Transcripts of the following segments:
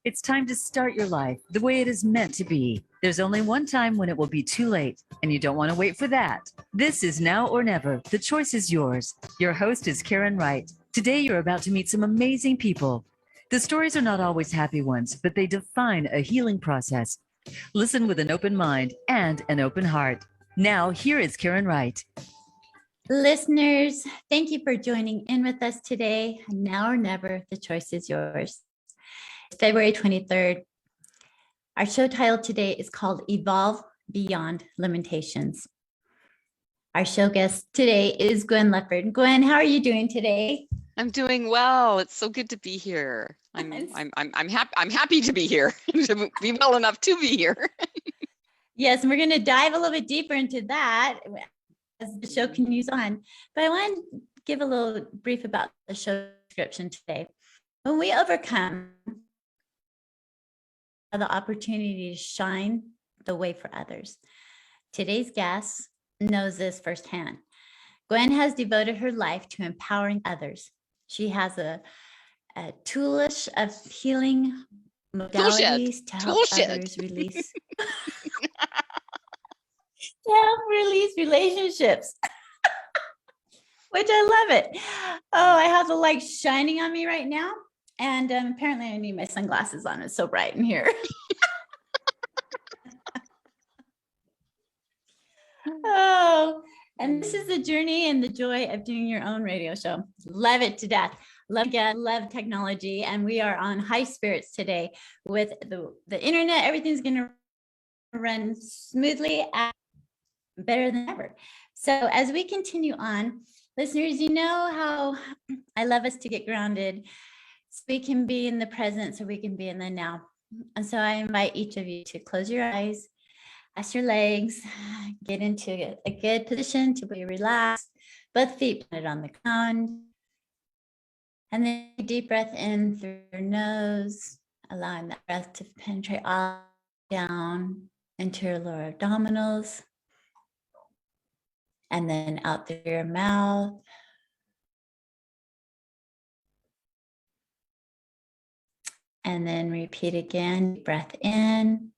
It's time to start your life the way it is meant to be. There's only one time when it will be too late, and you don't want to wait for that. This is Now or Never. The choice is yours. Your host is Karen Wright. Today, you're about to meet some amazing people. The stories are not always happy ones, but they define a healing process. Listen with an open mind and an open heart. Now, here is Karen Wright. Listeners, thank you for joining in with us today. Now or never, the choice is yours. It's February 23rd. Our show title today is called Evolve Beyond Limitations. Our show guest today is Gwen Lepard. Gwen, how are you doing today? I'm doing well. It's so good to be here. I'm happy to be here, to be well enough to be here. Yes, and we're going to dive a little bit deeper into that as the show continues on. But I want to give a little brief about the show description today. When we overcome the opportunity to shine the way for others. Today's guest knows this firsthand. Gwen has devoted her life to empowering others. She has a toolish of healing modalities to help others release. To help release relationships, which I love it. Oh, I have the light shining on me right now. And apparently I need my sunglasses on. It's so bright in here. Oh, and this is the journey and the joy of doing your own radio show. Love it to death. Love technology. And we are on high spirits today with the internet. Everything's going to run smoothly and better than ever. So as we continue on, listeners, you know how I love us to get grounded. So we can be in the present, so we can be in the now. And so I invite each of you to close your eyes, cross your legs, get into a good position to be relaxed, both feet planted on the ground. And then a deep breath in through your nose, allowing that breath to penetrate all down into your lower abdominals. And then out through your mouth. And then repeat again, breath in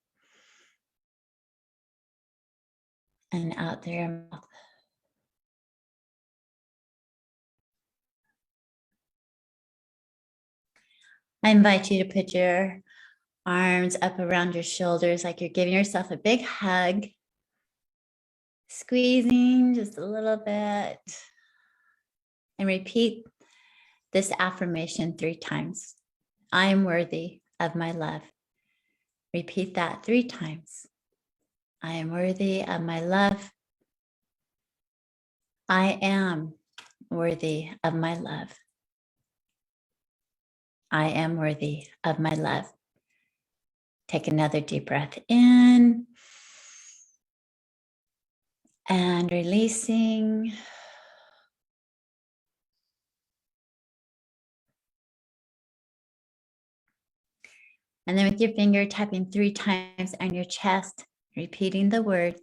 and out through your mouth. I invite you to put your arms up around your shoulders like you're giving yourself a big hug, squeezing just a little bit, and repeat this affirmation 3 times. I am worthy of my love. Repeat that 3 times. I am worthy of my love. I am worthy of my love. I am worthy of my love. Take another deep breath in and releasing. And then with your finger tapping 3 times on your chest, repeating the word,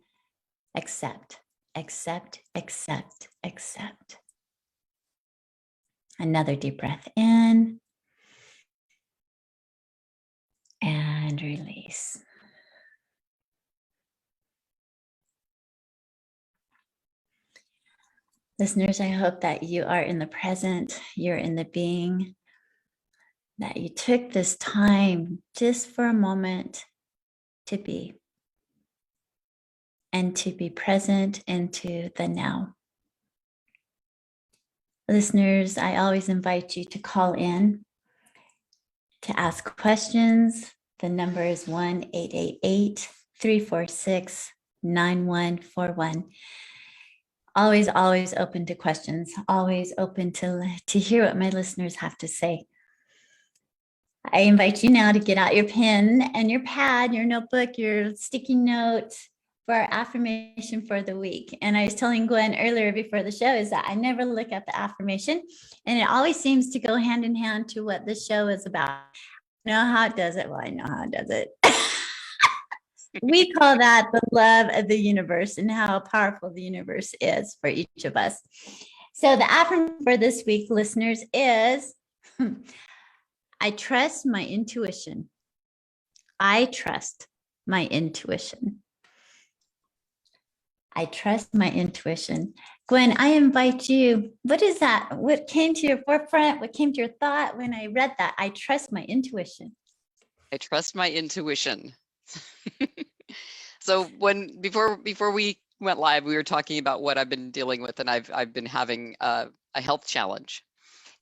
accept, accept, accept, accept. Another deep breath in and release. Listeners, I hope that you are in the present, you're in the being, that you took this time just for a moment to be and to be present into the now. Listeners, I always invite you to call in to ask questions. The number is 1-888-346-9141. Always open to questions, always open to hear what my listeners have to say. I invite you now to get out your pen and your pad, your notebook, your sticky notes for our affirmation for the week. And I was telling Gwen earlier before the show is that I never look at the affirmation, and it always seems to go hand in hand to what the show is about. You know how it does it? Well, I know how it does it. We call that the love of the universe and how powerful the universe is for each of us. So the affirmation for this week, listeners, is I trust my intuition. I trust my intuition. I trust my intuition. Gwen, I invite you. What is that? What came to your forefront? What came to your thought when I read that? I trust my intuition. I trust my intuition. So before we went live, we were talking about what I've been dealing with, and I've been having a health challenge,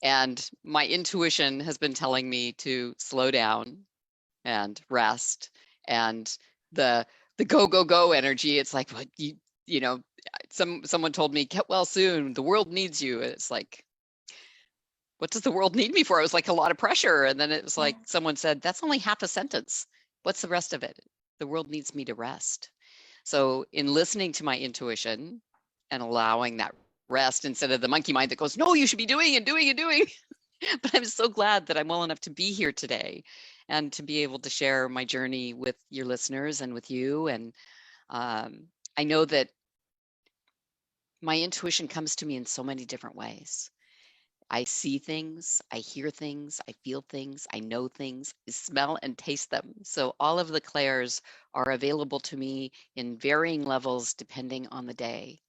and my intuition has been telling me to slow down and rest, and the go energy. It's like, what you know, someone told me, get well soon, the world needs you. It's like, what does the world need me for? It was like a lot of pressure. And then it was like, someone said, that's only half a sentence. What's the rest of it? The world needs me to rest. So in listening to my intuition and allowing that rest instead of the monkey mind that goes, no, you should be doing and doing and doing. But I'm so glad that I'm well enough to be here today and to be able to share my journey with your listeners and with you. And I know that my intuition comes to me in so many different ways. I see things, I hear things, I feel things, I know things, I smell and taste them. So all of the clairs are available to me in varying levels depending on the day.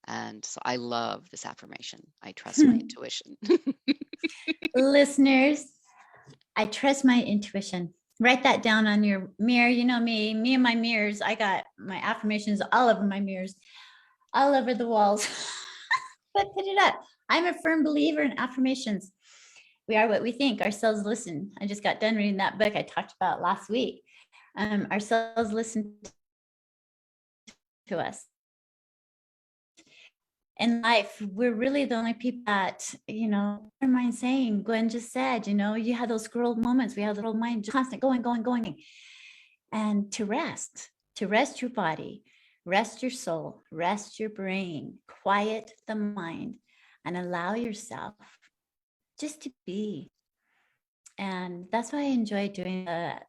And so I love this affirmation. I trust my intuition. Listeners, I trust my intuition. Write that down on your mirror. You know me and my mirrors. I got my affirmations all over my mirrors, all over the walls. But put it up. I'm a firm believer in affirmations. We are what we think. Our cells listen. I just got done reading that book I talked about last week. Our cells listen to us. In life, we're really the only people that, what am I saying? Gwen just said, you have those squirrel moments. We have the little mind just constant going. And to rest your body, rest your soul, rest your brain, quiet the mind, and allow yourself just to be. And that's why I enjoy doing the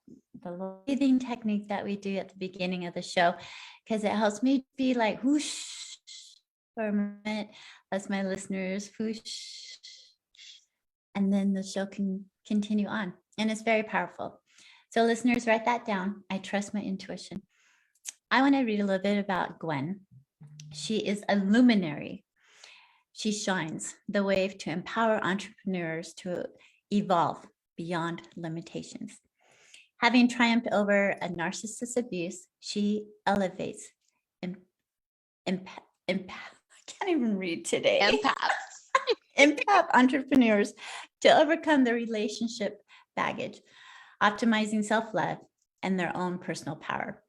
breathing technique that we do at the beginning of the show, because it helps me be like whoosh for a minute, as my listeners whoosh, and then the show can continue on. And it's very powerful. So listeners, write that down. I trust my intuition. I want to read a little bit about Gwen. She is a luminary. She shines the way to empower entrepreneurs to evolve beyond limitations. Having triumphed over a narcissist abuse, she elevates I can't even read today. Empath entrepreneurs to overcome their relationship baggage, optimizing self-love and their own personal power.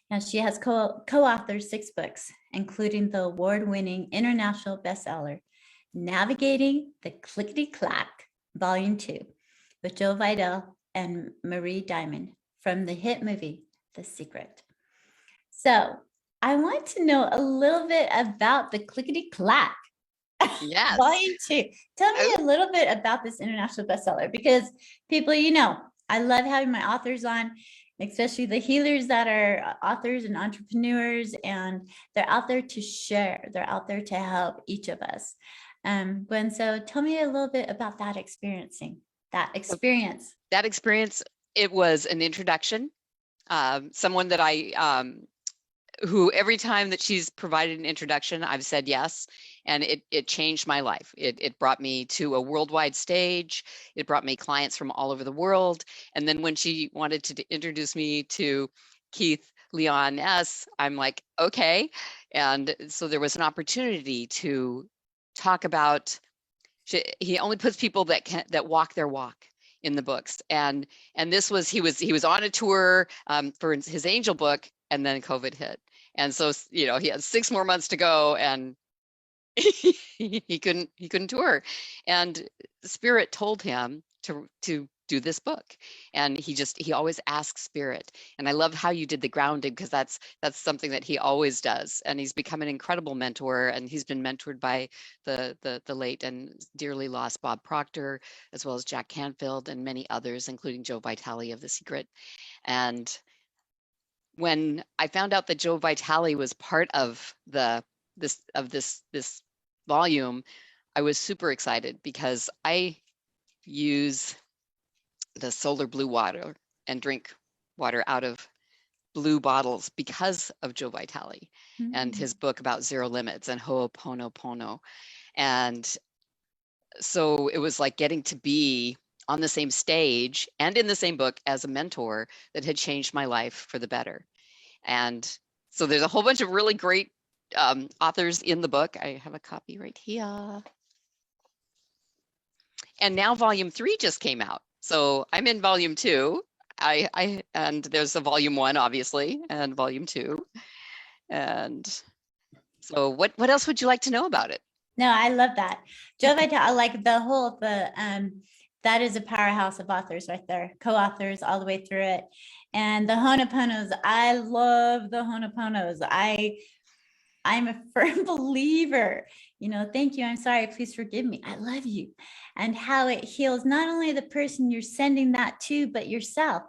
Now, she has co-authored 6 books, including the award-winning international bestseller, Navigating the Clickety-Clack, Volume 2, with Joe Vidal and Marie Diamond from the hit movie, The Secret. So I want to know a little bit about the Clickety-Clack. Yes. Volume 2. Tell me a little bit about this international bestseller, because people, I love having my authors on, especially the healers that are authors and entrepreneurs, and they're out there to share. They're out there to help each of us. Gwen, so tell me a little bit about that experience. That experience, it was an introduction. Someone that who every time that she's provided an introduction, I've said yes. And it changed my life. It brought me to a worldwide stage. It brought me clients from all over the world. And then when she wanted to introduce me to Keith Leon S., I'm like, okay. And so there was an opportunity to talk about, he only puts people that walk their walk in the books. And this was, he was on a tour for his angel book, and then COVID hit. And so, he had 6 more months to go, and he couldn't tour. And Spirit told him to do this book. And he always asks Spirit. And I love how you did the grounding, because that's something that he always does. And he's become an incredible mentor, and he's been mentored by the late and dearly lost Bob Proctor, as well as Jack Canfield and many others, including Joe Vitale of The Secret. And when I found out that Joe Vitale was part of this volume, I was super excited, because I use the solar blue water and drink water out of blue bottles because of Joe Vitale and Mm. his book about zero limits and Ho'oponopono. And so it was like getting to be on the same stage and in the same book as a mentor that had changed my life for the better. And so there's a whole bunch of really great authors in the book. I have a copy right here. And now volume 3 just came out. So I'm in volume 2. And there's a volume 1, obviously, and volume 2. And so what else would you like to know about it? No, I love that. Joe Vitale, I like that is a powerhouse of authors right there, co-authors all the way through it. And the Ho'oponos, I love the Ho'oponos. I'm a firm believer, thank you, I'm sorry, please forgive me, I love you. And how it heals not only the person you're sending that to, but yourself,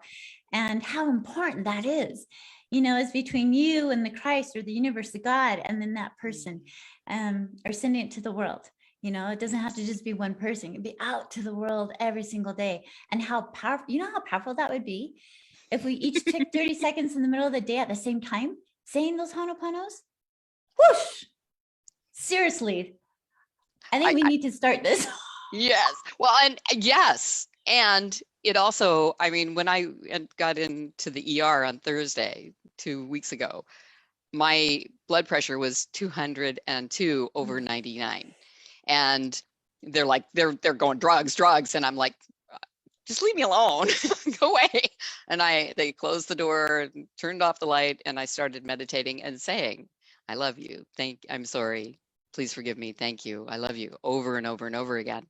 and how important that is. It's between you and the Christ or the universe, the God, and then that person, or sending it to the world. It doesn't have to just be one person. It'd be out to the world every single day. And how powerful, how powerful that would be if we each took 30 seconds in the middle of the day at the same time, saying those Ho'oponos. Whoosh! Seriously, I think we need to start this. Yes. Well, and yes. And it also, I mean, when I got into the ER on Thursday, 2 weeks ago, my blood pressure was 202 over 99. And they're like, they're going drugs. And I'm like, just leave me alone, go away. And they closed the door, turned off the light, and I started meditating and saying, I love you. I'm sorry. Please forgive me. Thank you. I love you, over and over and over again.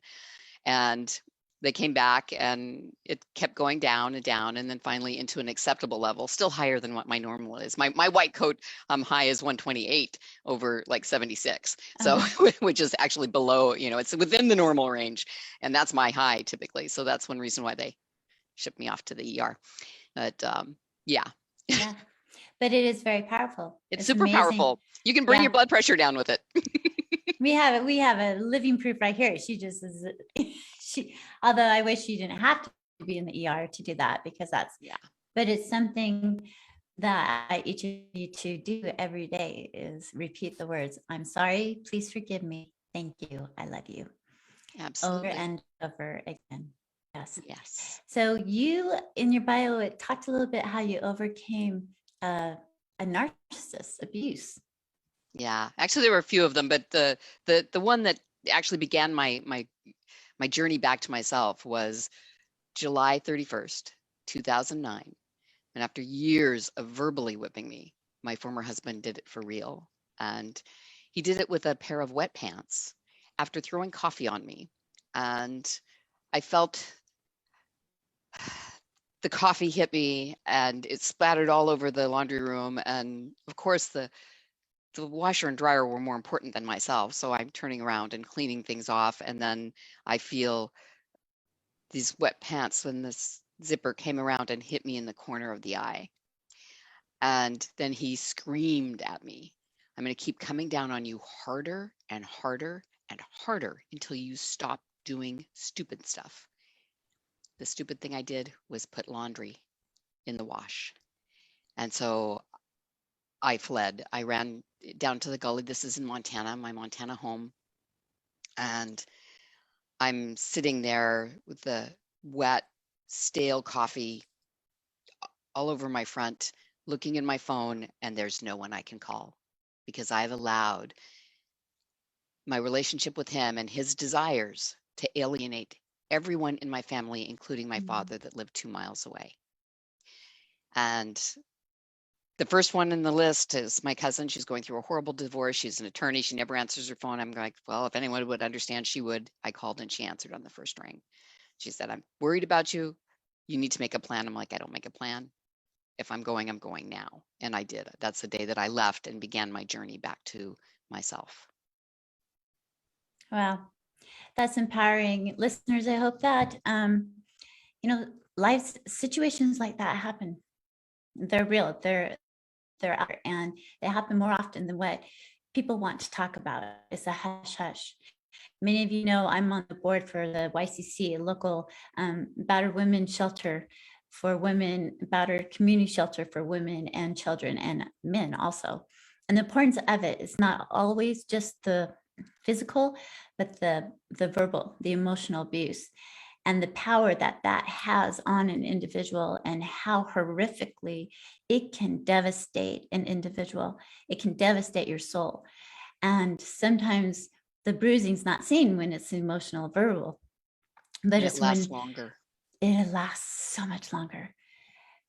And they came back and it kept going down and down, and then finally into an acceptable level, still higher than what my normal is. My white coat high is 128 over like 76. So, which is actually below, it's within the normal range. And that's my high typically. So that's one reason why they shipped me off to the ER. But yeah. Yeah. But it is very powerful. It's super powerful. You can bring your blood pressure down with it. We have a living proof right here. She just is, although I wish she didn't have to be in the ER to do that, because but it's something that I each of you to do every day is repeat the words, I'm sorry, please forgive me, thank you, I love you. Absolutely. Over and over again. Yes. So you, in your bio, it talked a little bit how you overcame a narcissist abuse. Yeah, actually there were a few of them, but the one that actually began my journey back to myself was July 31st, 2009. And after years of verbally whipping me, my former husband did it for real. And he did it with a pair of wet pants after throwing coffee on me. And I felt the coffee hit me and it splattered all over the laundry room. And of course, the washer and dryer were more important than myself. So I'm turning around and cleaning things off. And then I feel these wet pants when this zipper came around and hit me in the corner of the eye. And then he screamed at me, I'm going to keep coming down on you harder and harder and harder until you stop doing stupid stuff. The stupid thing I did was put laundry in the wash. And so I fled. I ran down to the gully. This is in Montana, my Montana home. And I'm sitting there with the wet, stale coffee all over my front, looking in my phone, and there's no one I can call because I've allowed my relationship with him and his desires to alienate everyone in my family, including my father that lived 2 miles away. And the first one in the list is my cousin. She's going through a horrible divorce. She's an attorney. She never answers her phone. I'm like, well, if anyone would understand, she would. I called and she answered on the first ring. She said, I'm worried about you. You need to make a plan. I'm like, I don't make a plan. If I'm going now. And I did. That's the day that I left and began my journey back to myself. Wow. That's empowering. Listeners, I hope that, life situations like that happen. They're real. They're out there, and they happen more often than what people want to talk about. It's a hush hush. Many of you know I'm on the board for the YCC, a local battered women's shelter for women, about her community shelter for women and children and men also. And the importance of it is not always just the physical, but the verbal, the emotional abuse, and the power that that has on an individual, and how horrifically it can devastate an individual. It can devastate your soul. And sometimes the bruising's not seen when it's emotional, verbal, but it lasts longer. It lasts so much longer.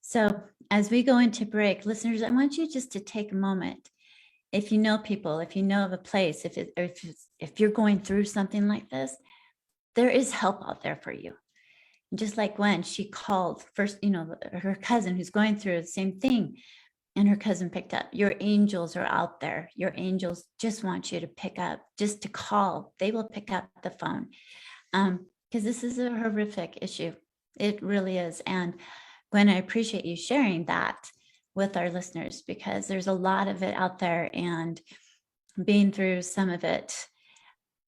So as we go into break, listeners, I want you just to take a moment. If you know people, if you know of a place, if you're going through something like this, there is help out there for you. And just like Gwen, she called first, her cousin who's going through the same thing, and her cousin picked up. Your angels are out there. Your angels just want you to pick up, just to call. They will pick up the phone, because this is a horrific issue. It really is. And Gwen, I appreciate you sharing that with our listeners, because there's a lot of it out there, and being through some of it,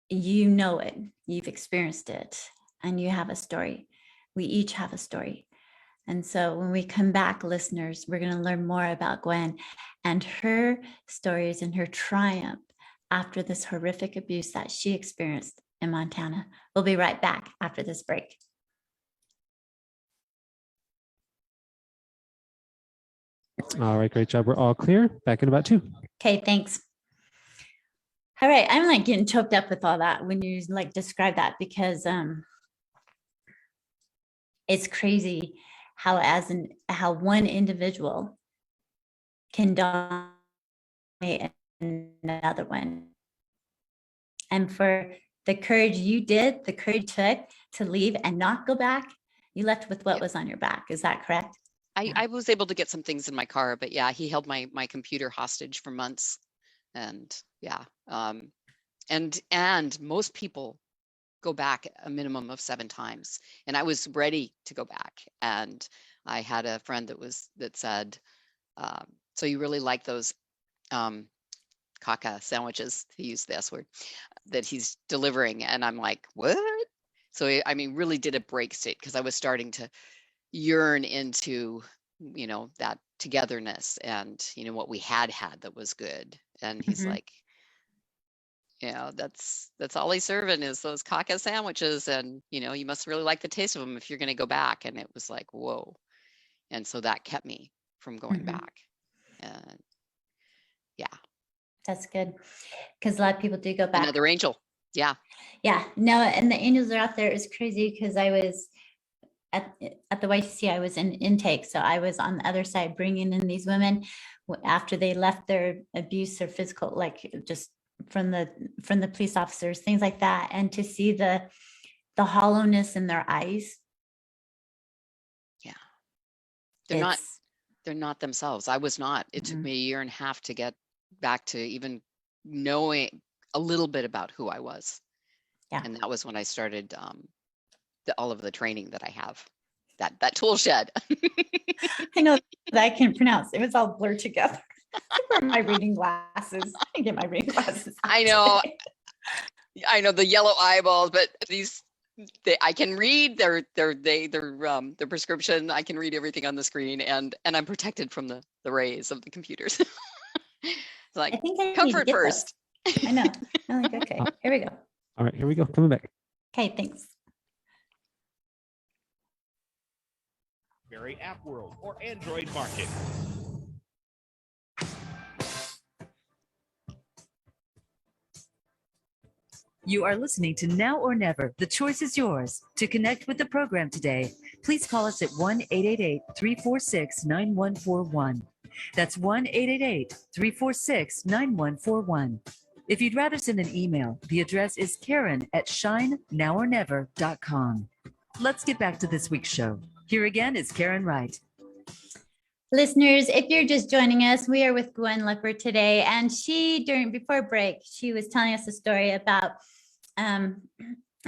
you know it, you've experienced it, and you have a story. We each have a story. And so when we come back, listeners, we're going to learn more about Gwen and her stories and her triumph after this horrific abuse that she experienced in Montana. We'll be right back after this break. All right, great job. We're all clear. Back in about 2. Okay, thanks. All right, I'm like getting choked up with all that when you like describe that, because it's crazy how one individual can dominate another one. And for the courage you did, the courage you took to leave and not go back, you left with what was on your back. Is that correct? I was able to get some things in my car, but yeah, he held my computer hostage for months. And yeah, and most people go back a minimum of 7 times, and I was ready to go back. And I had a friend that said, so you really like those caca sandwiches, to use this word, that he's delivering? And I'm like, what? So I mean, really did a break state, because I was starting to yearn into, that togetherness and, what we had that was good. And he's like, that's all he's serving is those caca sandwiches. And, you must really like the taste of them if you're going to go back. And it was like, whoa. And so that kept me from going back. And yeah. That's good. Because a lot of people do go back. Another angel. Yeah. Yeah. No, and the angels are out there. It's crazy, because I was at the YCC, I was in intake. So I was on the other side bringing in these women after they left their abuse or physical, like just from the police officers, things like that. And to see the hollowness in their eyes. Yeah. They're not themselves. I was not. It took me a year and a half to get back to even knowing a little bit about who I was. Yeah. And that was when I started all of the training that I have, that tool shed. I know that I can't pronounce. It was all blurred together. My reading glasses. I can get my reading glasses. I know. I know the yellow eyeballs, but I can read their prescription. I can read everything on the screen, and I'm protected from the rays of the computers. It's like, I think I comfort first. I know. I'm like, okay, here we go. All right, here we go. Coming back. Okay, thanks. Berry App World or Android Market. You are listening to Now or Never. The choice is yours. To connect with the program today, please call us at 1-888-346-9141. That's 1-888-346-9141. If you'd rather send an email, the address is Karen@shinenowornever.com. Let's get back to this week's show. Here again is Karen Wright. Listeners, if you're just joining us, we are with Gwen Lepard today. And before break, she was telling us a story about a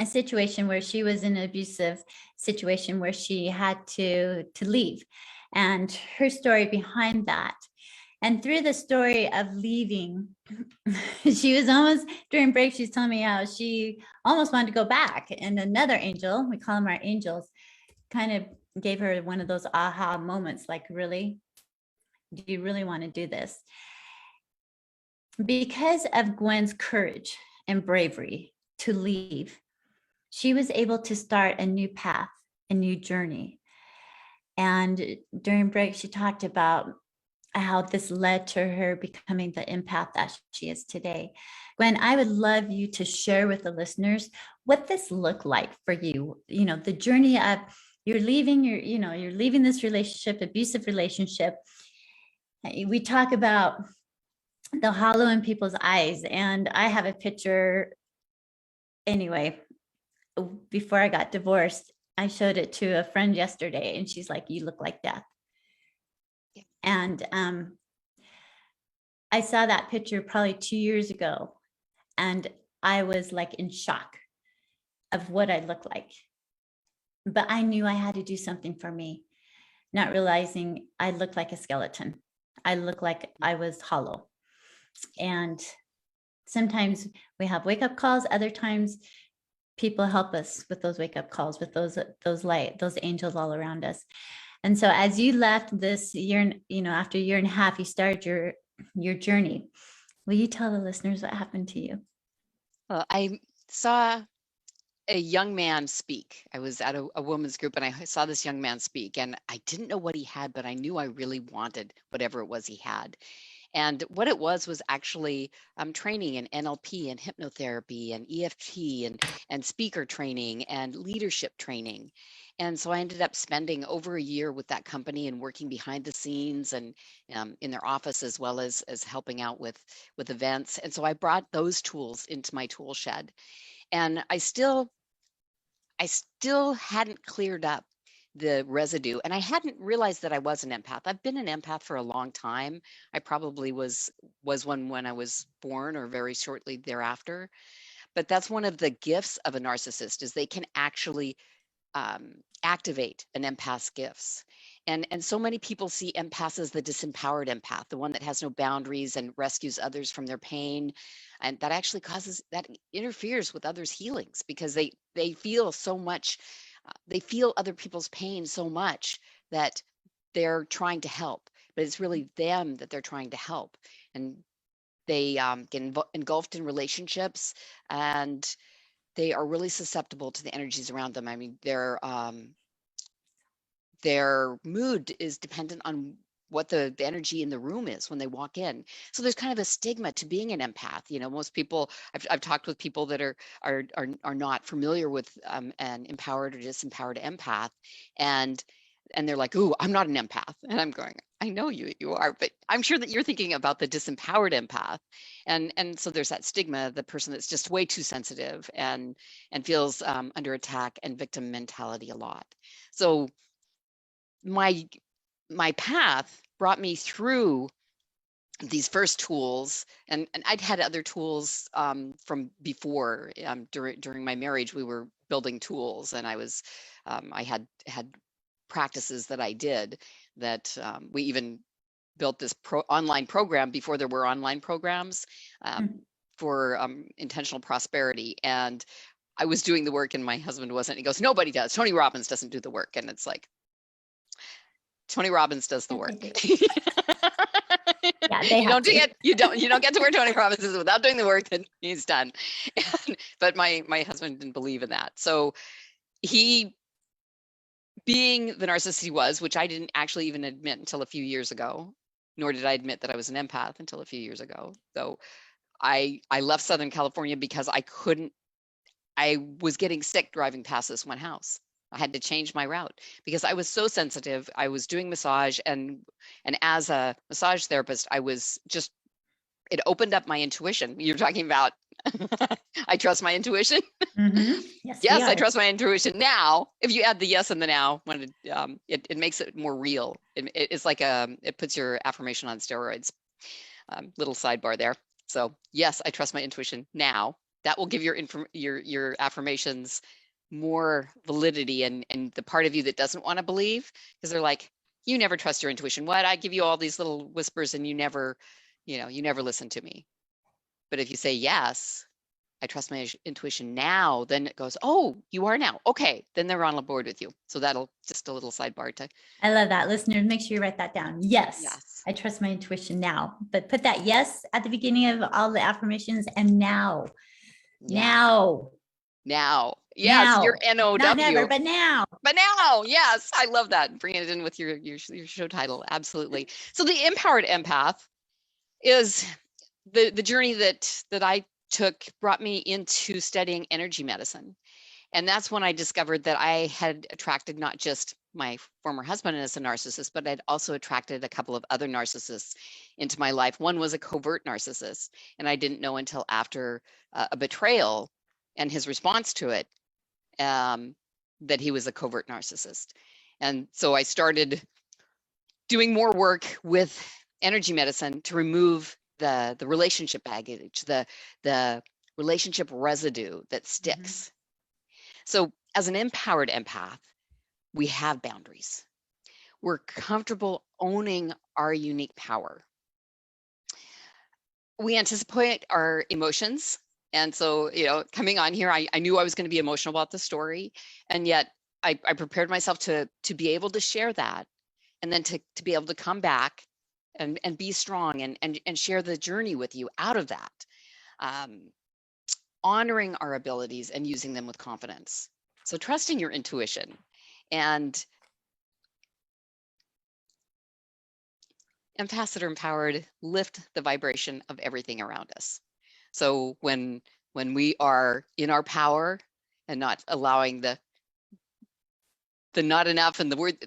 situation where she was in an abusive situation where she had to leave, and her story behind that. And through the story of leaving, she was almost, during break, she's telling me how she almost wanted to go back. And another angel, we call them our angels, kind of gave her one of those aha moments, like, really? Do you really want to do this? Because of Gwen's courage and bravery to leave, she was able to start a new path, a new journey. And during break, she talked about how this led to her becoming the empath that she is today. Gwen, I would love you to share with the listeners what this looked like for you. You know, the journey of you're leaving you're leaving this relationship, abusive relationship. We talk about the hollow in people's eyes, and I have a picture. Anyway, before I got divorced, I showed it to a friend yesterday, and she's like, "You look like death." Yeah. And I saw that picture probably 2 years ago, and I was like in shock of what I looked like. But I knew I had to do something for me, not realizing I looked like a skeleton. I looked like I was hollow. And sometimes we have wake up calls. Other times people help us with those wake up calls, with those light, those angels all around us. And so as you left this year, after a year and a half, you started your journey. Will you tell the listeners what happened to you? Well, I saw a young man speak. I was at a women's group, and I saw this young man speak, and I didn't know what he had, but I knew I really wanted whatever it was he had. And what it was actually training in NLP and hypnotherapy and EFT and speaker training and leadership training. And so I ended up spending over a year with that company and working behind the scenes and in their office, as well as helping out with events. And so I brought those tools into my tool shed. And I still hadn't cleared up the residue, and I hadn't realized that I was an empath. I've been an empath for a long time. I probably was one when I was born or very shortly thereafter. But that's one of the gifts of a narcissist, is they can actually activate an empath's gifts. And so many people see empaths as the disempowered empath, the one that has no boundaries and rescues others from their pain. And that actually that interferes with others' healings, because they feel so much, they feel other people's pain so much that they're trying to help, but it's really them that they're trying to help. And they get engulfed in relationships, and they are really susceptible to the energies around them. I mean, their mood is dependent on what the energy in the room is when they walk in. So there's kind of a stigma to being an empath. You know, most people, I've talked with people that are not familiar with an empowered or disempowered empath, and they're like, "Ooh, I'm not an empath," and I'm going, "I know you are, but I'm sure that you're thinking about the disempowered empath," and so there's that stigma, the person that's just way too sensitive and feels under attack and victim mentality a lot. So my path brought me through these first tools, and I'd had other tools from before. During my marriage, we were building tools, and I had practices that I did that we even built this online program before there were online programs for intentional prosperity. And I was doing the work, and my husband wasn't. He goes, "Nobody does. Tony Robbins doesn't do the work." And it's like, Tony Robbins does the work. Yeah, they you don't get to where Tony Robbins is without doing the work that he's done. But my husband didn't believe in that. So he, being the narcissist he was, which I didn't actually even admit until a few years ago, nor did I admit that I was an empath until a few years ago. So I left Southern California because I was getting sick driving past this one house. I had to change my route because I was so sensitive. I was doing massage, and as a massage therapist, it opened up my intuition. You're talking about, I trust my intuition. Mm-hmm. Yes, I trust my intuition now. If you add the yes and the now, when it makes it more real. It's like it puts your affirmation on steroids. Little sidebar there. So yes, I trust my intuition now. That will give your affirmations more validity, and the part of you that doesn't want to believe, because they're like, "You never trust your intuition. What? I give you all these little whispers, and you never listen to me." But if you say yes, I trust my intuition now, then it goes, oh, you are now. Okay, then they're on board with you. So that'll just a little sidebar to. I love that. Listeners, make sure you write that down. Yes, Yes. I trust my intuition now. But put that yes at the beginning of all the affirmations and now. Yeah. Now. Yes, now. your NOW. Not never, but now. But now, yes, I love that. Bring it in with your show title. Absolutely. So the empowered empath is the journey that I took, brought me into studying energy medicine. And that's when I discovered that I had attracted not just my former husband as a narcissist, but I'd also attracted a couple of other narcissists into my life. One was a covert narcissist, and I didn't know until after a betrayal and his response to it that he was a covert narcissist. And so I started doing more work with energy medicine to remove the relationship baggage, the relationship residue that sticks. So as an empowered empath, we have boundaries. We're comfortable owning our unique power. We anticipate our emotions. And so, coming on here, I knew I was going to be emotional about the story. And yet I prepared myself to be able to share that, and then to be able to come back and be strong and share the journey with you out of that. Honoring our abilities and using them with confidence. So trusting your intuition, and empaths that are empowered lift the vibration of everything around us. So when we are in our power and not allowing the not enough and the word,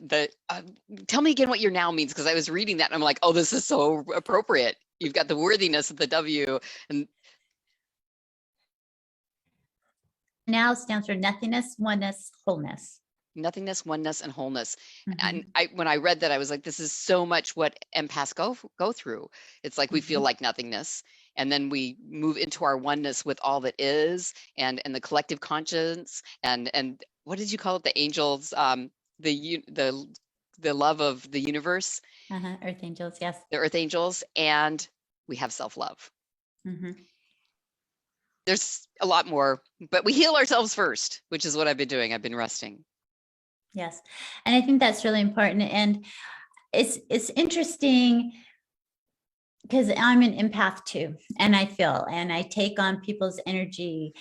tell me again what your now means, because I was reading that and I'm like, oh, this is so appropriate. You've got the worthiness of the W, and now stands for nothingness, oneness, wholeness. Nothingness, oneness, and wholeness. And when I read that, I was like, this is so much what empaths go through. It's like we feel like nothingness, and then we move into our oneness with all that is, and the collective conscience, and what did you call it? The angels, the love of the universe. Earth angels, yes. The earth angels, and we have self-love. There's a lot more, but we heal ourselves first, which is what I've been doing. I've been resting. Yes. And I think that's really important. And it's interesting because I'm an empath too. And I feel, and I take on people's energy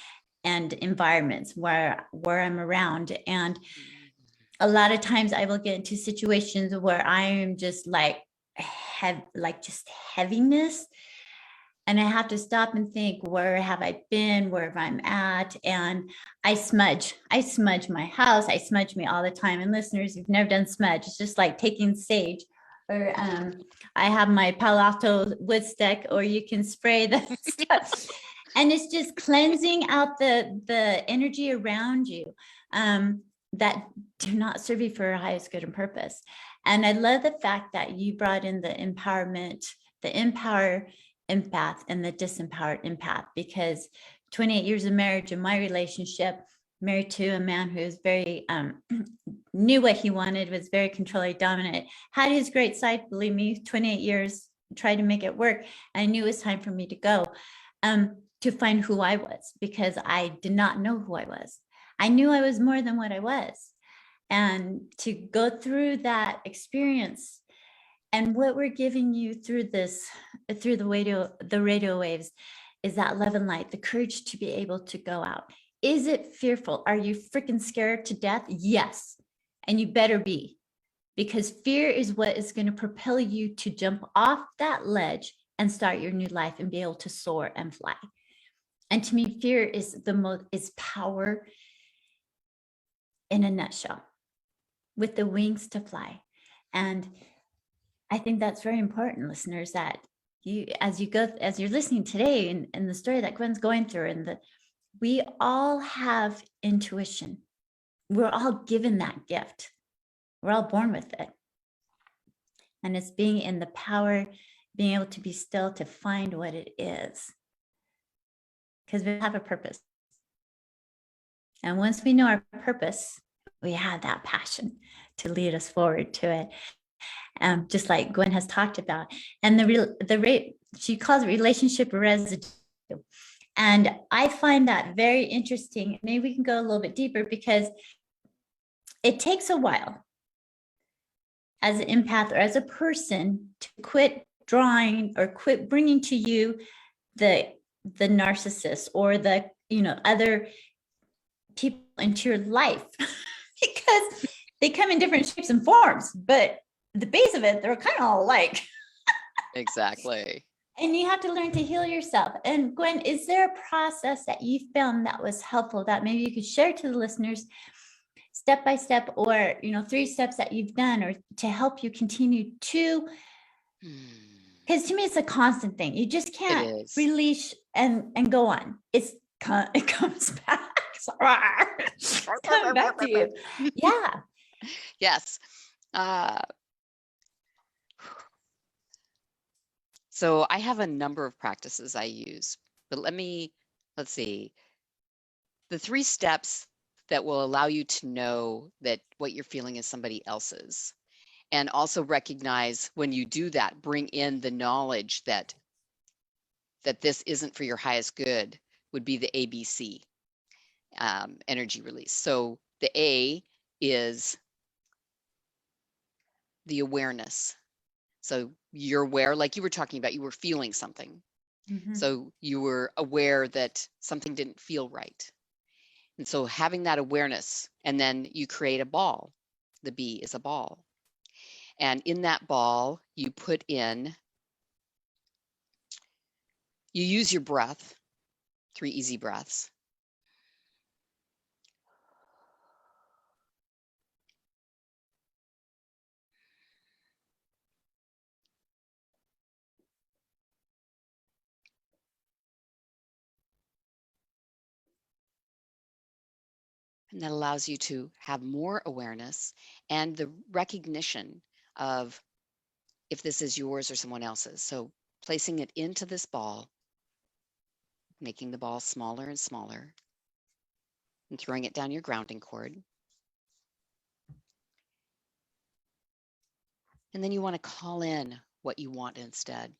and environments where I'm around. And a lot of times I will get into situations where I am just just heaviness. And I have to stop and think, where have I been? Where have I at? And I smudge my house. I smudge me all the time. And listeners, you've never done smudge. It's just like taking sage, or I have my Palo Alto wood stick, or you can spray the stuff. And it's just cleansing out the energy around you that do not serve you for your highest good and purpose. And I love the fact that you brought in the empowerment, the empower empath and the disempowered empath, because 28 years of marriage in my relationship, married to a man who was very knew what he wanted, was very controlling, dominant, had his great side, believe me, 28 years, tried to make it work. I knew it was time for me to go to find who I was, because I did not know who I was. I knew I was more than what I was. And to go through that experience, and what we're giving you through the radio waves, is that love and light, the courage to be able to go out. Is it fearful? Are you freaking scared to death? Yes. And you better be, because fear is what is going to propel you to jump off that ledge and start your new life and be able to soar and fly. And to me, fear is power in a nutshell, with the wings to fly. And I think that's very important, listeners, that as you're listening today in the story that Gwen's going through, and we all have intuition. We're all given that gift. We're all born with it. And it's being in the power, being able to be still, to find what it is. Because we have a purpose. And once we know our purpose, we have that passion to lead us forward to it. Just like Gwen has talked about. And she calls it relationship residue. And I find that very interesting. Maybe we can go a little bit deeper because it takes a while as an empath or as a person to quit drawing or quit bringing to you the narcissist or the, other people into your life because they come in different shapes and forms, but the base of it, they're kind of all alike. Exactly. And you have to learn to heal yourself. And Gwen, is there a process that you found that was helpful that maybe you could share to the listeners step by step, or 3 steps that you've done or to help you continue to, because to me it's a constant thing. You just can't release and go on. It comes back. It's coming back to you. Yeah. Yes. So I have a number of practices I use, but let's see. The 3 steps that will allow you to know that what you're feeling is somebody else's. And also recognize when you do that, bring in the knowledge that this isn't for your highest good, would be the ABC, energy release. So the A is the awareness. So you're aware, like you were talking about, you were feeling something. Mm-hmm. So you were aware that something didn't feel right. And so having that awareness, and then you create a ball. The B is a ball. And in that ball, you use your breath, 3 easy breaths. And that allows you to have more awareness and the recognition of if this is yours or someone else's. So placing it into this ball, making the ball smaller and smaller, and throwing it down your grounding cord. And then you want to call in what you want instead.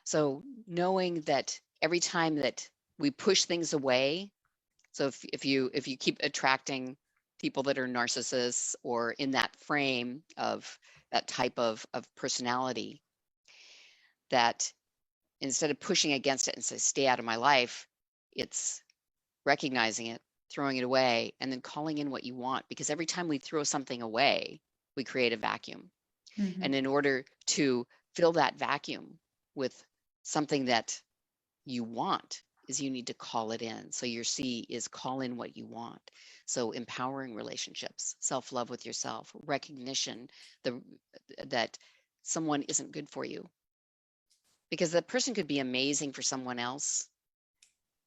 So knowing that every time that we push things away, so if you keep attracting people that are narcissists or in that frame of that type of personality, that instead of pushing against it and say, stay out of my life, it's recognizing it, throwing it away, and then calling in what you want. Because every time we throw something away, we create a vacuum. Mm-hmm. And in order to fill that vacuum with something that you want, is you need to call it in. So your C is call in what you want. So empowering relationships, self-love with yourself, recognition that someone isn't good for you. Because that person could be amazing for someone else,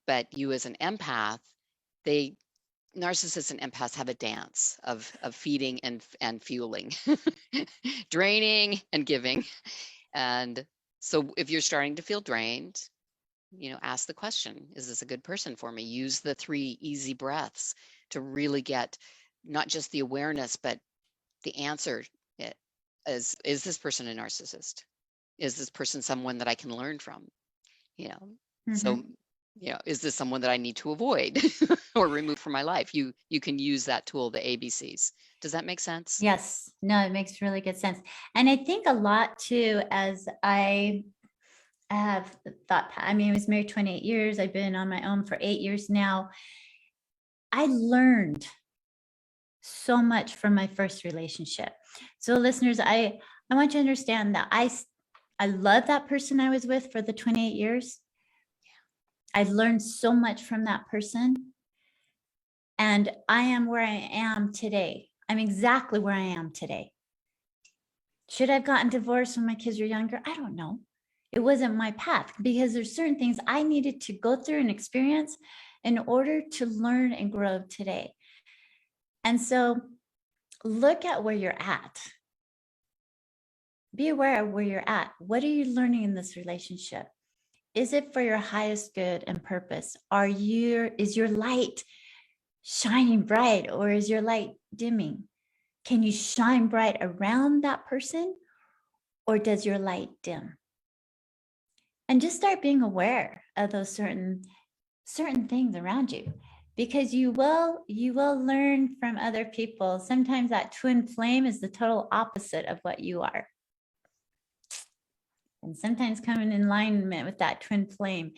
but you as an empath, narcissists and empaths have a dance of feeding and fueling, draining and giving. And so if you're starting to feel drained, ask the question, is this a good person for me? Use the 3 easy breaths to really get not just the awareness, but the answer. Is this person a narcissist? Is this person someone that I can learn from? Mm-hmm. So, is this someone that I need to avoid or remove from my life? You can use that tool, the ABCs. Does that make sense? Yes. No, it makes really good sense. And I think a lot too, as I have thought, I was married 28 years. I've been on my own for 8 years now. I learned so much from my first relationship. So listeners, I want you to understand that I love that person I was with for the 28 years. I learned so much from that person. And I am where I am today. I'm exactly where I am today. Should I have gotten divorced when my kids were younger? I don't know. It wasn't my path, because there's certain things I needed to go through and experience in order to learn and grow today. And so look at where you're at. Be aware of where you're at. What are you learning in this relationship? Is it for your highest good and purpose? Is your light shining bright, or is your light dimming? Can you shine bright around that person, or does your light dim? And just start being aware of those certain things around you, because you will learn from other people. Sometimes that twin flame is the total opposite of what you are. And sometimes coming in alignment with that twin flame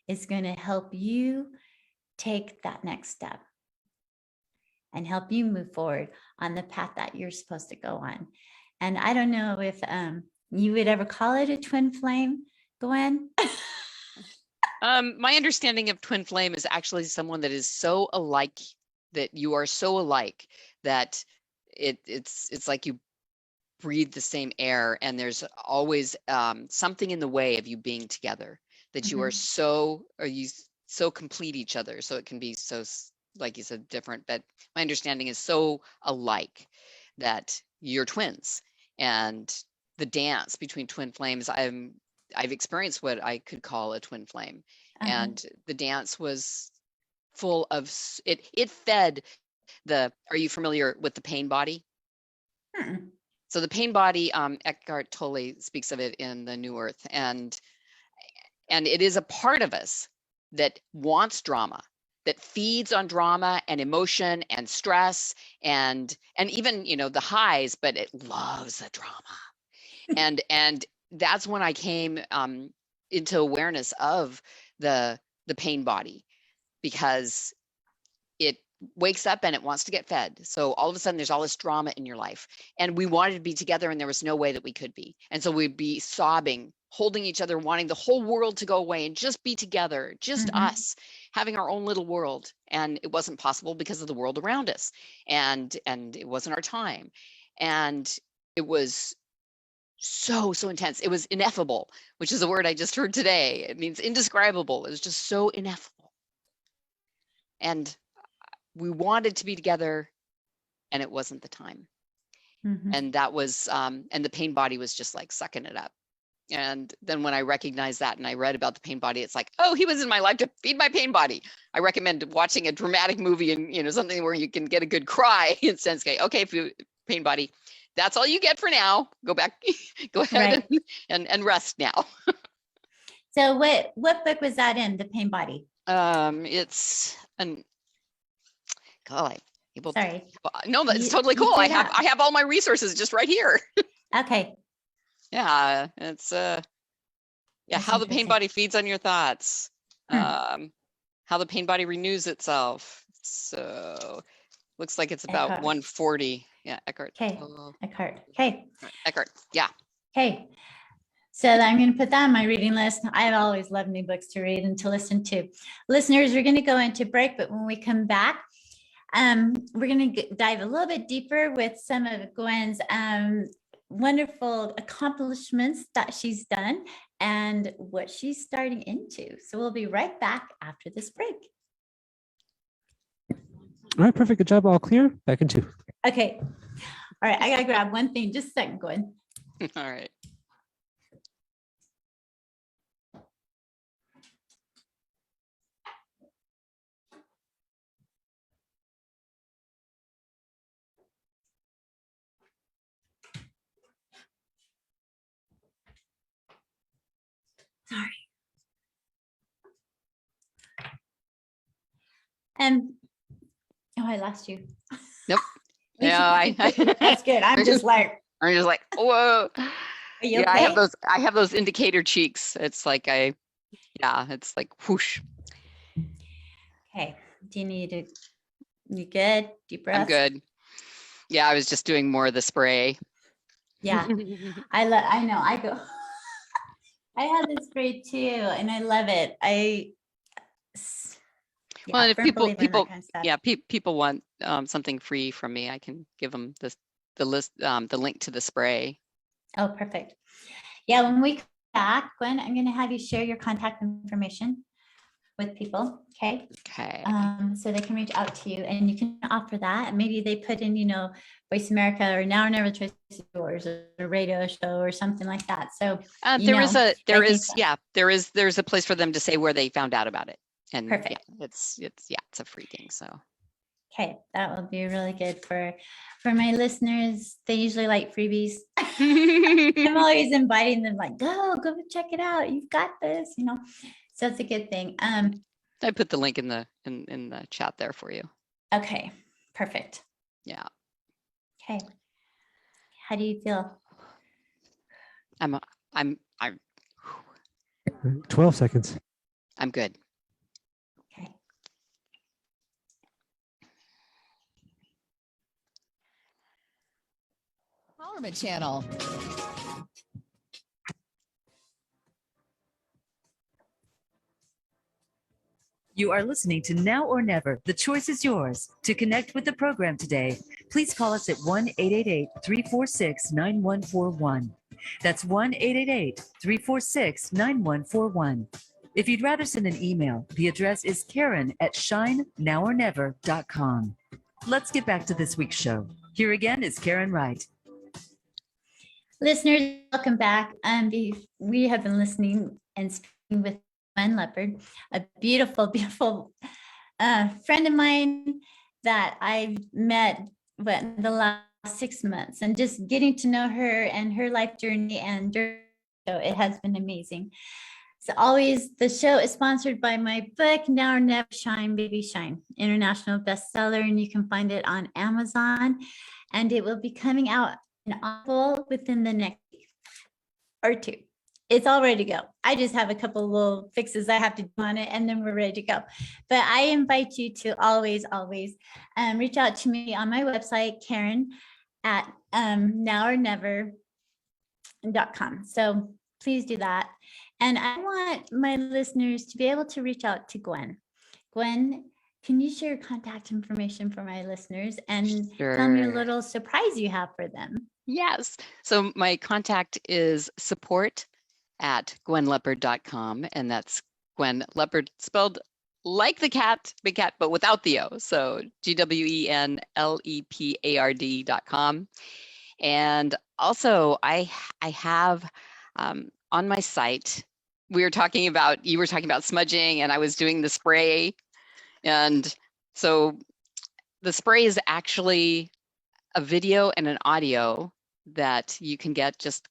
is going to help you take that next step and help you move forward on the path that you're supposed to go on. And I don't know if you would ever call it a twin flame, Gwen. My understanding of twin flame is actually someone that is so alike, that you are so alike that it's like you breathe the same air, and there's always something in the way of you being together, that you are so complete each other. So it can be so, like you said, different, but my understanding is so alike that you're twins. And the dance between twin flames, I've experienced what I could call a twin flame, and the dance was full of it fed the. Are you familiar with the pain body? So the pain body, Eckhart Tolle speaks of it in The New Earth, and it is a part of us that wants drama, that feeds on drama and emotion and stress and even, you know, the highs, but it loves the drama. and that's when I came into awareness of the pain body, because it wakes up and it wants to get fed. So all of a sudden there's all this drama in your life, and we wanted to be together and there was no way that we could be. And so we'd be sobbing, holding each other, wanting the whole world to go away and just be together, just us having our own little world. And it wasn't possible because of the world around us, and it wasn't our time. And it was so intense. It was ineffable, which is a word I just heard today. It means indescribable. It was just so ineffable. And we wanted to be together, and it wasn't the time. And that was, and the pain body was just like sucking it up. And then when I recognized that and I read about the pain body, it's like, oh, he was in my life to feed my pain body. I recommend watching a dramatic movie and, you know, something where you can get a good cry in sense. Okay, pain body, that's all you get for now. Go back, go ahead and rest now. So what book was that in, The Pain Body? It's an, God, sorry. No, that's totally cool. I have all my resources just right here. Okay. Yeah, it's that's how the pain body feeds on your thoughts. How the pain body renews itself. So looks like it's about Eckhart. 140. Yeah, Eckhart. Okay. Eckhart. Okay. Eckhart. Yeah. Okay. So I'm going to put that on my reading list. I've always loved new books to read and to listen to. Listeners, we're going to go into break, but when we come back, we're going to dive a little bit deeper with some of Gwen's wonderful accomplishments that she's done and what she's starting into. So we'll be right back after this break. All right, perfect. Good job. All clear. Back in 2. Okay. All right. I got to grab one thing. Just a second, Gwen. All right. Sorry. Oh, I lost you. Nope. Yeah, that's good. I'm just like, whoa. Are you yeah, okay? I have those indicator cheeks. It's like it's like whoosh. Okay. Do you need to? You good? Deep breath. I'm good. Yeah, I was just doing more of the spray. Yeah, I know. I go. I have this spray too, and I love it. Well, and if people kind of people want something free from me, I can give them the link to the spray. Oh, perfect. Yeah, when we come back, Gwen, I'm going to have you share your contact information with people. Okay. So they can reach out to you, and you can offer that. And maybe they put in, Voice America or Now or Never, Choice is Yours, or a radio show or something like that. So there's a place for them to say where they found out about it. And perfect. Yeah, it's a free thing. So Okay, that will be really good for my listeners. They usually like freebies. I'm always inviting them, like, go check it out. You've got this, So it's a good thing. I put the link in the chat there for you. Okay, perfect. Yeah. Okay. How do you feel? I'm 12 seconds. I'm good. Okay. Empowerment Channel. You are listening to Now or Never. The choice is yours. To connect with the program today, please call us at 1-888-346-9141. That's 1-888-346-9141. If you'd rather send an email, the address is Karen@shinenowornever.com. Let's get back to this week's show. Here again is Karen Wright. Listeners, welcome back. We have been listening and speaking with Gwen Lepard, a beautiful, beautiful friend of mine that I've met the last 6 months, and just getting to know her and her life journey, and it has been amazing. So always, the show is sponsored by my book, Now or Never, Shine Baby Shine, international bestseller, and you can find it on Amazon, and it will be coming out in Audible within the next week or two. It's all ready to go. I just have a couple of little fixes I have to do on it, and then we're ready to go. But I invite you to always reach out to me on my website, Karen at nowornever.com. So please do that. And I want my listeners to be able to reach out to Gwen. Gwen, can you share contact information for my listeners and tell me a little surprise you have for them? Yes. So my contact is support@gwenlepard.com, and that's Gwen Lepard spelled like the cat, big cat, but without the O. So GwenLepard.com. And also I have on my site, you were talking about smudging, and I was doing the spray. And so the spray is actually a video and an audio that you can get just,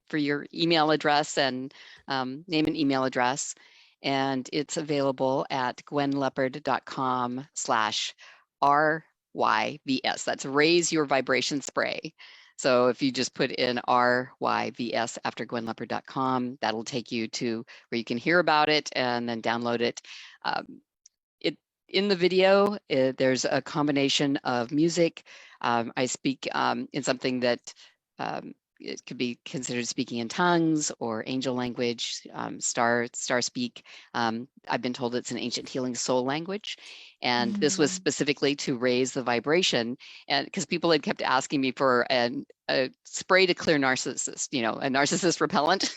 for your email address, and name and email address. And it's available at gwenlepard.com/RYVS. That's Raise Your Vibration Spray. So if you just put in RYVS after gwenlepard.com, that'll take you to where you can hear about it and then download it. In the video, there's a combination of music. I speak in something that it could be considered speaking in tongues or angel language, star speak. I've been told it's an ancient healing soul language. And this was specifically to raise the vibration. And because people had kept asking me for a spray to clear narcissists, a narcissist repellent.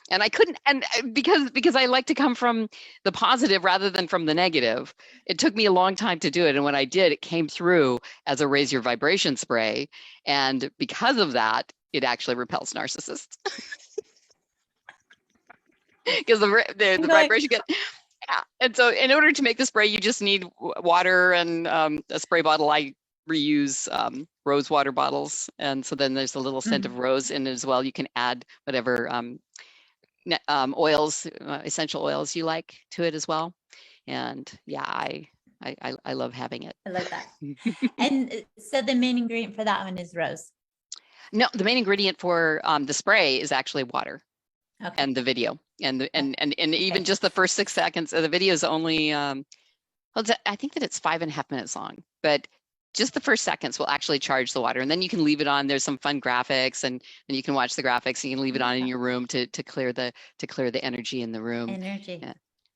And I couldn't, and because I like to come from the positive rather than from the negative, it took me a long time to do it. And when I did, it came through as a raise your vibration spray. And because of that, it actually repels narcissists. Because the vibration gets, yeah. And so in order to make the spray, you just need water and a spray bottle. I reuse rose water bottles. And so then there's a little scent of rose in it as well. You can add whatever oils, essential oils you like to it as well. And yeah, I love having it. I love that. And so the main ingredient for that one is rose. No, the main ingredient for the spray is actually water. Okay. And the video, and even just the first 6 seconds of the video is only I think that it's 5.5 minutes long, but just the first seconds will actually charge the water, and then you can leave it on. There's some fun graphics, and you can watch the graphics. And you can leave it on in your room to clear the energy in the room. Energy.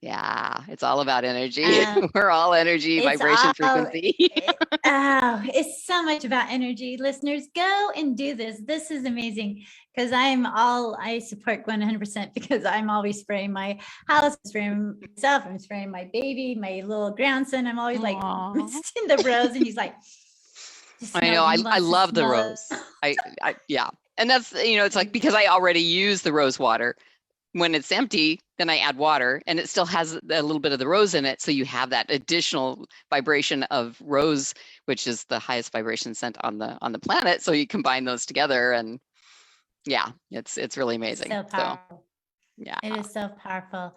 Yeah, it's all about energy. We're all energy, vibration, frequency. It's so much about energy. Listeners, go and do this. This is amazing, because I support Gwen 100%, because I'm always spraying my house, spraying myself, I'm spraying my baby, my little grandson. I'm always like misting the rose, and he's like, I know, I love the rose. Yeah. And that's, it's like, because I already use the rose water, when it's empty, then I add water, and it still has a little bit of the rose in it. So you have that additional vibration of rose, which is the highest vibration scent on the planet. So you combine those together, and yeah, it's really amazing. So powerful. Yeah, it is so powerful.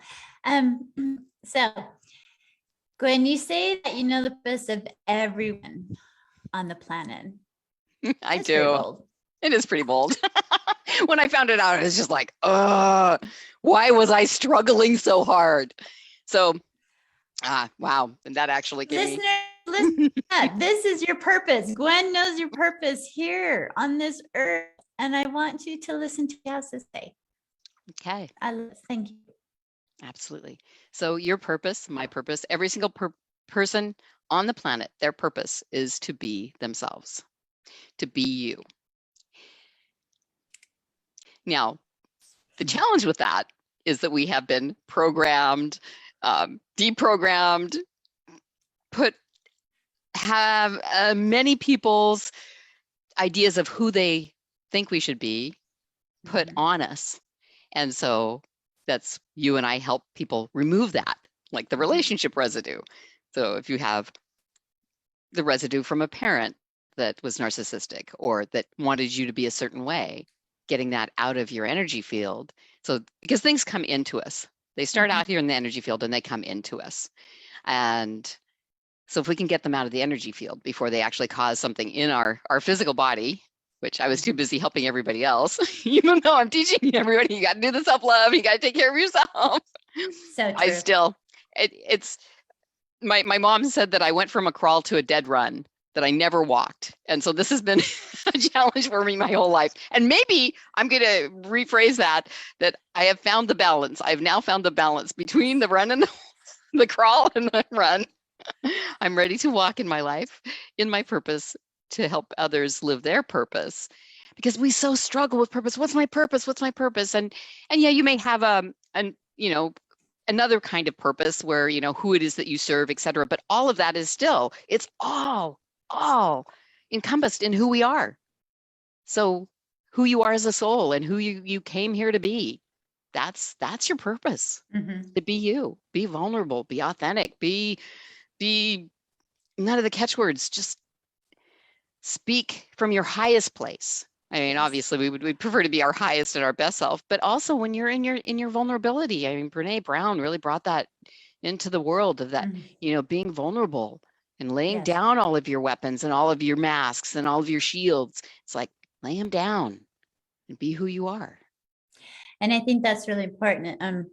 So Gwen, you say that you know the purpose of everyone on the planet. I That's pretty do. bold. It is pretty bold. When I found it out, it was just like, why was I struggling so hard? So, wow. And that actually gave me. Listen, this is your purpose. Gwen knows your purpose here on this earth. And I want you to listen to what she has to say. Okay. Thank you. Absolutely. So your purpose, my purpose, every single person on the planet, their purpose is to be themselves, to be you. Now, the challenge with that is that we have been programmed, deprogrammed, have many people's ideas of who they think we should be put on us. And so that's you and I help people remove that, like the relationship residue. So if you have the residue from a parent that was narcissistic or that wanted you to be a certain way, getting that out of your energy field. So because things come into us, they start out here in the energy field and they come into us. And so if we can get them out of the energy field before they actually cause something in our physical body, which I was too busy helping everybody else, even though I'm teaching everybody, you got to do the self-love, you got to take care of yourself. So true. I still, it's, my mom said that I went from a crawl to a dead run, that I never walked. And so this has been a challenge for me my whole life. And maybe I'm going to rephrase that I have found the balance. I've now found the balance between the run and the crawl and the run. I'm ready to walk in my life, in my purpose, to help others live their purpose, because we so struggle with purpose. What's my purpose? What's my purpose? And yeah, you may have another kind of purpose where, who it is that you serve, et cetera. But all of that is still, it's all encompassed in who we are. So who you are as a soul and who you came here to be, that's your purpose. To be you, be vulnerable, be authentic, be none of the catchwords, just speak from your highest place. I mean, obviously we'd prefer to be our highest and our best self, but also when you're in your vulnerability. I mean, Brene Brown really brought that into the world of that, being vulnerable and laying down all of your weapons and all of your masks and all of your shields. It's like, lay them down and be who you are. And I think that's really important. A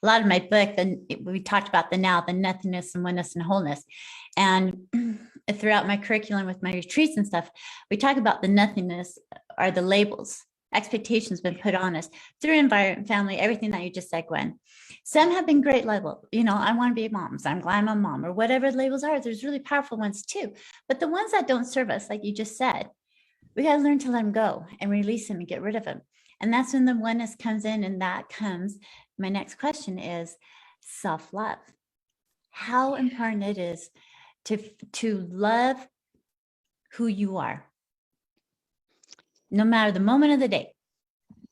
lot of my book, we talked about the now, the nothingness and oneness and wholeness. And throughout my curriculum with my retreats and stuff, we talk about the nothingness are the labels. Expectations been put on us through environment, family, everything that you just said, Gwen. Some have been great labels. I want to be a mom, so I'm glad I'm a mom, or whatever the labels are. There's really powerful ones too. But the ones that don't serve us, like you just said, we got to learn to let them go and release them and get rid of them. And that's when the oneness comes in, and that comes. My next question is self-love. How important it is to love who you are, no matter the moment of the day.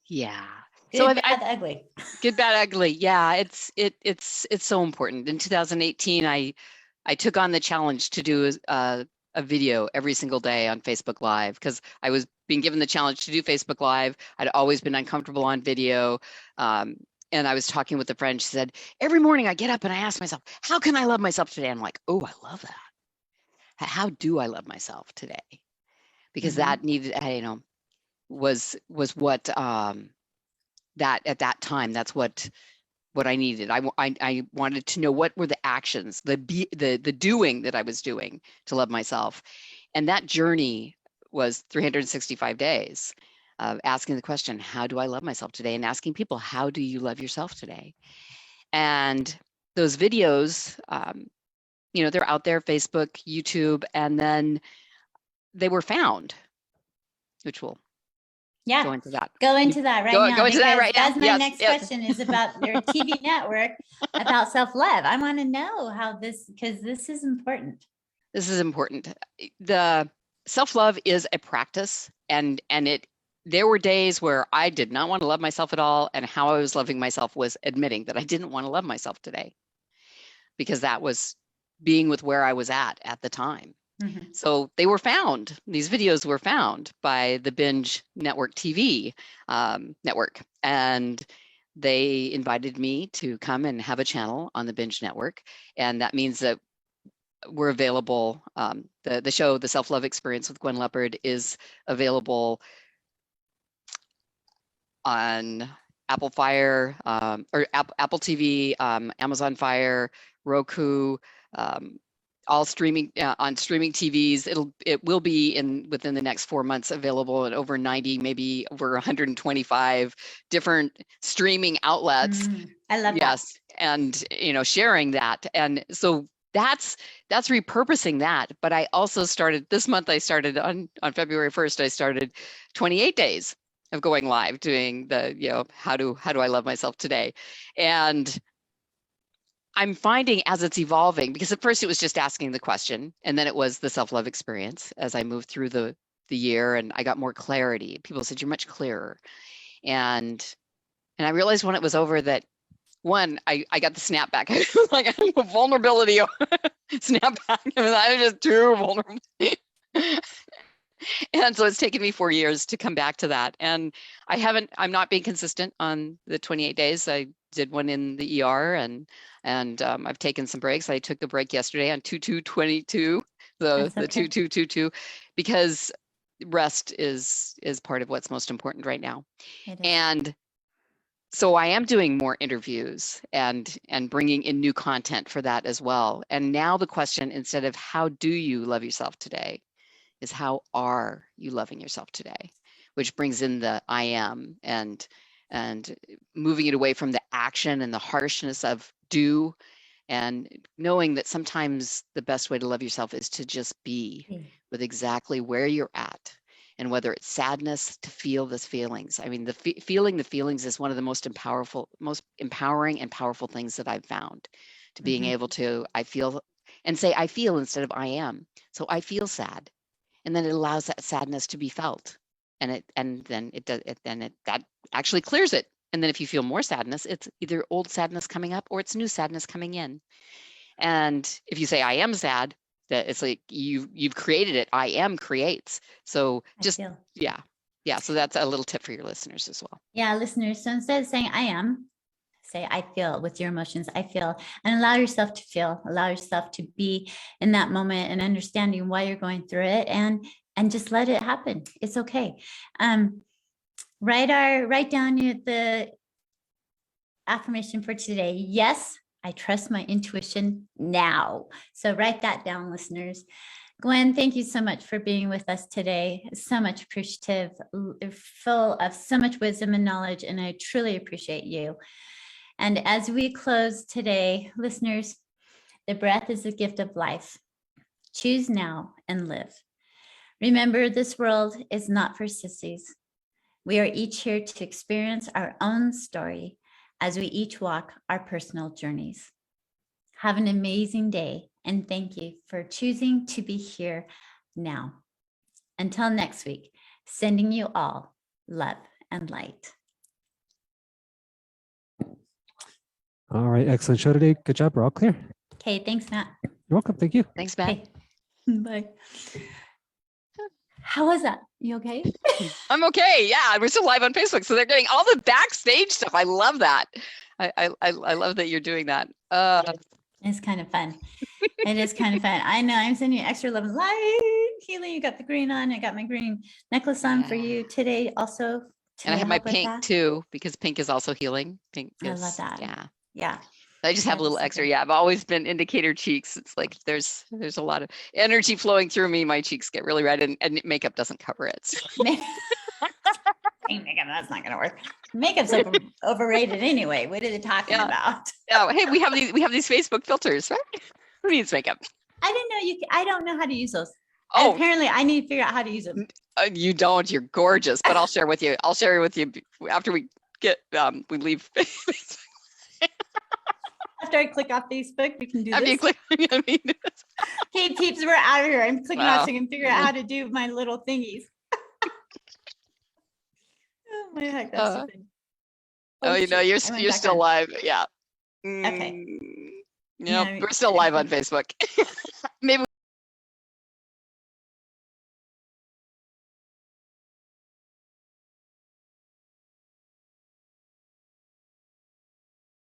Yeah. Good, bad, ugly. Good, bad, ugly. Yeah, it's so important. In 2018, I took on the challenge to do a video every single day on Facebook Live, because I was being given the challenge to do Facebook Live. I'd always been uncomfortable on video. And I was talking with a friend. She said, every morning I get up and I ask myself, how can I love myself today? I'm like, oh, I love that. How do I love myself today? Because that needed, was what that at that time, that's what I needed. I wanted to know what were the actions, the doing that I was doing to love myself. And that journey was 365 days of asking the question, how do I love myself today? And asking people, how do you love yourself today? And those videos, they're out there, Facebook, YouTube, and then they were found, which will go into that. Go into that right now. Go into that right now. That's my next question is about your TV network, about self-love. I want to know how because this is important. This is important. The self-love is a practice, and it there were days where I did not want to love myself at all. And how I was loving myself was admitting that I didn't want to love myself today, because that was being with where I was at the time. Mhm. So they were found, these videos were found by the Binge Network TV network. And they invited me to come and have a channel on the Binge Network. And that means that we're available. The show, The Self-Love Experience with Gwen Lepard, is available on Apple Fire, or Apple TV, Amazon Fire, Roku, all streaming on streaming TVs. It will be within the next 4 months available in over 90, maybe over 125 different streaming outlets. I love that. Yes, and sharing that, and so that's repurposing that. But I also started this month. I started on February 1st. I started 28 days of going live, doing the how do I love myself today, and I'm finding as it's evolving, because at first it was just asking the question, and then it was the self-love experience as I moved through the year, and I got more clarity. People said, you're much clearer. And I realized when it was over that, one, I got the snapback. Like a vulnerability snapback. I was just too vulnerable. And so it's taken me 4 years to come back to that. And I'm not being consistent on the 28 days. I did one in the ER, and I've taken some breaks. I took the break yesterday on 2/2/22, the 2/2/22, because rest is part of what's most important right now. And so I am doing more interviews and bringing in new content for that as well. And now the question, instead of how do you love yourself today, is how are you loving yourself today, which brings in the I am, and moving it away from the action and the harshness of do, and knowing that sometimes the best way to love yourself is to just be with exactly where you're at. And whether it's sadness, to feel those feelings. I mean, feeling the feelings is one of the most empowering and powerful things that I've found, to being able to, I feel, and say I feel instead of I am. So I feel sad. And then it allows that sadness to be felt, that actually clears it. And then if you feel more sadness, it's either old sadness coming up or it's new sadness coming in. And if you say I am sad, that it's like you've created it. I am creates. So just yeah. So that's a little tip for your listeners as well. Yeah, listeners. So instead of saying I am, say I feel with your emotions. I feel, and allow yourself to feel. Allow yourself to be in that moment and understanding why you're going through it, and just let it happen. It's okay. Write down the affirmation for today. Yes, I trust my intuition now. So write that down, listeners. Gwen, thank you so much for being with us today. So much appreciative, full of so much wisdom and knowledge, and I truly appreciate you. And as we close today, listeners, the breath is the gift of life. Choose now and live. Remember, this world is not for sissies. We are each here to experience our own story as we each walk our personal journeys. Have an amazing day, and thank you for choosing to be here now. Until next week, sending you all love and light. All right, excellent show today. Good job. We're all clear. Okay, thanks, Matt. You're welcome. Thank you. Thanks, Matt. Okay. Bye. How was that? You okay? I'm okay. Yeah, we're still live on Facebook, so they're getting all the backstage stuff. I love that. I love that you're doing that. It's kind of fun. It is kind of fun. I know. I'm sending you extra love and light. Keely, you got the green on. I got my green necklace on for you today also. And I have my pink too, because pink is also healing. Pink is, I love that. Yeah. Yeah. I just have a little extra. Yeah, I've always been indicator cheeks. It's like there's a lot of energy flowing through me. My cheeks get really red, and makeup doesn't cover it. So. Makeup, that's not gonna work. Makeup's overrated anyway. What are they talking about? Oh, hey, we have these Facebook filters, right? Who needs makeup? I didn't know I don't know how to use those. Oh, apparently I need to figure out how to use them. You don't. You're gorgeous, but I'll share with you. I'll share with you after we get we leave. After I click off Facebook, we can do after this. You click, I mean, Okay, peeps, we're out of here. I'm clicking off so I can figure out how to do my little thingies. my heck, that's Uh, so funny. Oh, you know, shoot, you're I went you're back still on. live. Yeah. Okay. No, Yeah, we're still live on Facebook.